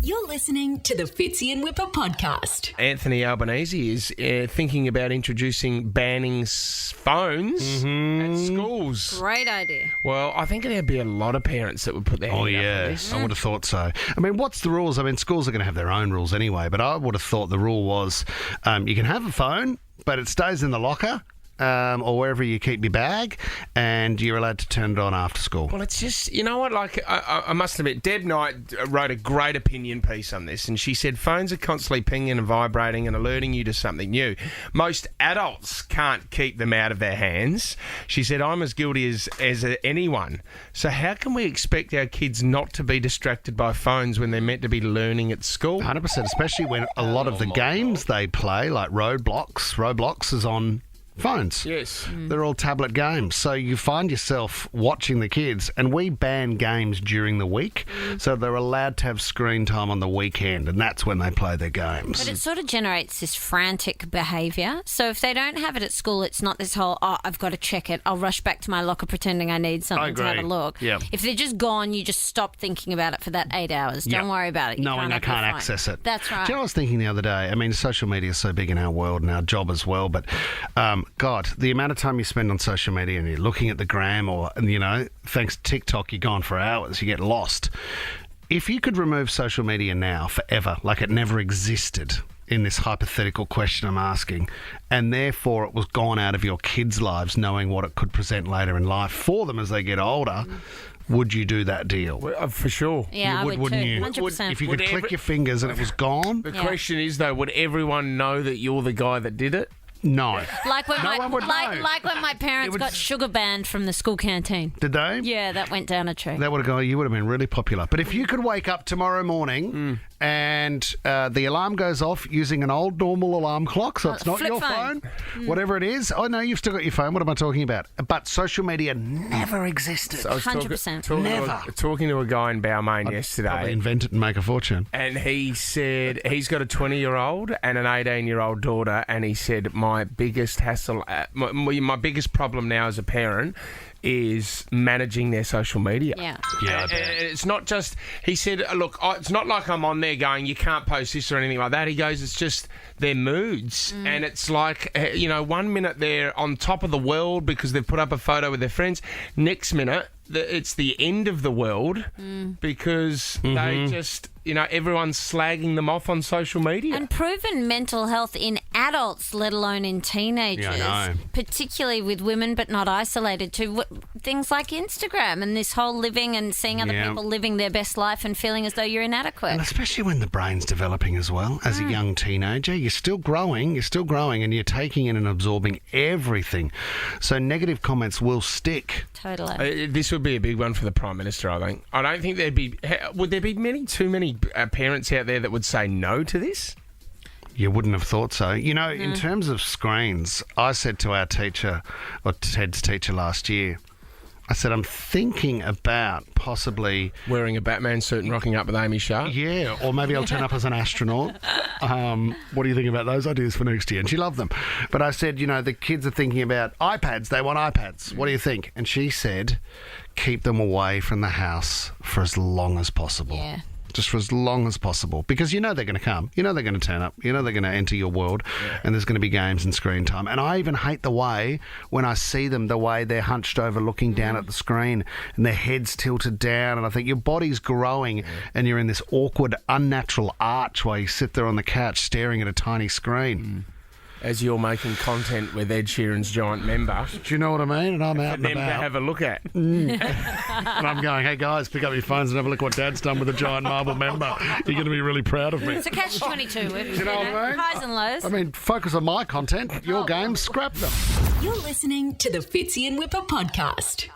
You're listening to the Fitzy and Whipper podcast. Anthony Albanese is thinking about introducing banning phones at schools. Great idea. Well, I think there'd be a lot of parents that would put their hand up on this. I would have thought so. I mean, what's the rules? I mean, schools are going to have their own rules anyway, but I would have thought the rule was you can have a phone, but it stays in the locker. Or wherever you keep your bag, and you're allowed to turn it on after school. Well, it's just, you know what, like, I must admit, Deb Knight wrote a great opinion piece on this, and she said phones are constantly pinging and vibrating and alerting you to something new. Most adults can't keep them out of their hands. She said, I'm as guilty as anyone. So how can we expect our kids not to be distracted by phones when they're meant to be learning at school? 100%, especially when a lot of the games they play, like Roblox is on phones. Yes. They're all tablet games. So you find yourself watching the kids, and we ban games during the week, so they're allowed to have screen time on the weekend, and that's when they play their games. But it sort of generates this frantic behaviour. So if they don't have it at school, it's not this whole, I've got to check it. I'll rush back to my locker pretending I need something to have a look. Yep. If they're just gone, you just stop thinking about it for that 8 hours. Don't worry about it. Knowing they can't access it. That's right. Do you know what I was thinking the other day? I mean, social media is so big in our world and our job as well, but God, the amount of time you spend on social media and you're looking at the gram or, you know, thanks to TikTok, you're gone for hours, you get lost. If you could remove social media now forever, like it never existed in this hypothetical question I'm asking, and therefore it was gone out of your kids' lives knowing what it could present later in life for them as they get older, would you do that deal? Well, for sure. Yeah, I would wouldn't too. you? 100%. If you could click your fingers and it was gone? The question is, though, would everyone know that you're the guy that did it? No. Like when No one would know. like when my parents got sugar banned from the school canteen. Did they? Yeah, that went down a tree. That would have gone. You would have been really popular. But if you could wake up tomorrow morning and the alarm goes off using an old normal alarm clock, so it's not flip your phone, whatever it is. Oh no, you've still got your phone. What am I talking about? But social media never existed. I was 100%. Never. Talking to a guy in Balmain yesterday. Probably invent it and make a fortune. And he said he's got a 20-year-old and an 18-year-old daughter, and he said, my biggest hassle, my biggest problem now as a parent is managing their social media. Yeah. Yeah, I And bet. it's not just, he said, look, it's not like I'm on there going, you can't post this or anything like that. He goes, it's just their moods. And it's like, 1 minute they're on top of the world because they've put up a photo with their friends. Next minute, it's the end of the world because they just, everyone's slagging them off on social media. And proven mental health in adults, let alone in teenagers, Yeah, I know. particularly with women, but not isolated to things like Instagram and this whole living and seeing other Yeah. people living their best life and feeling as though you're inadequate. And especially when the brain's developing as well. As a young teenager, you're still growing, and you're taking in and absorbing everything. So negative comments will stick. Totally. This would be a big one for the Prime Minister, I think. I don't think would there be too many parents out there that would say no to this? You wouldn't have thought so. In terms of screens, I said to our teacher, or Ted's teacher last year, I said, I'm thinking about possibly... Wearing a Batman suit and rocking up with Amy Sharp? Yeah, or maybe I'll turn up as an astronaut. What do you think about those ideas for next year? And she loved them. But I said, the kids are thinking about iPads. They want iPads. What do you think? And she said, keep them away from the house for as long as possible. Yeah. Just for as long as possible. Because they're going to come. They're going to turn up. They're going to enter your world. And there's going to be games and screen time. And I even hate the way, when I see them, the way they're hunched over looking down at the screen and their heads tilted down. And I think your body's growing and you're in this awkward, unnatural arch while you sit there on the couch staring at a tiny screen. As you're making content with Ed Sheeran's Giant Member. Do you know what I mean? And I'm out For and them to about. have a look at. And I'm going, hey guys, pick up your phones and have a look what Dad's done with a Giant Marble Member. You're going to be really proud of me. It's a catch-22. You know what I mean? Highs and lows. I mean, focus on my content. Your games, scrap them. You're listening to the Fitzy and Whipper podcast.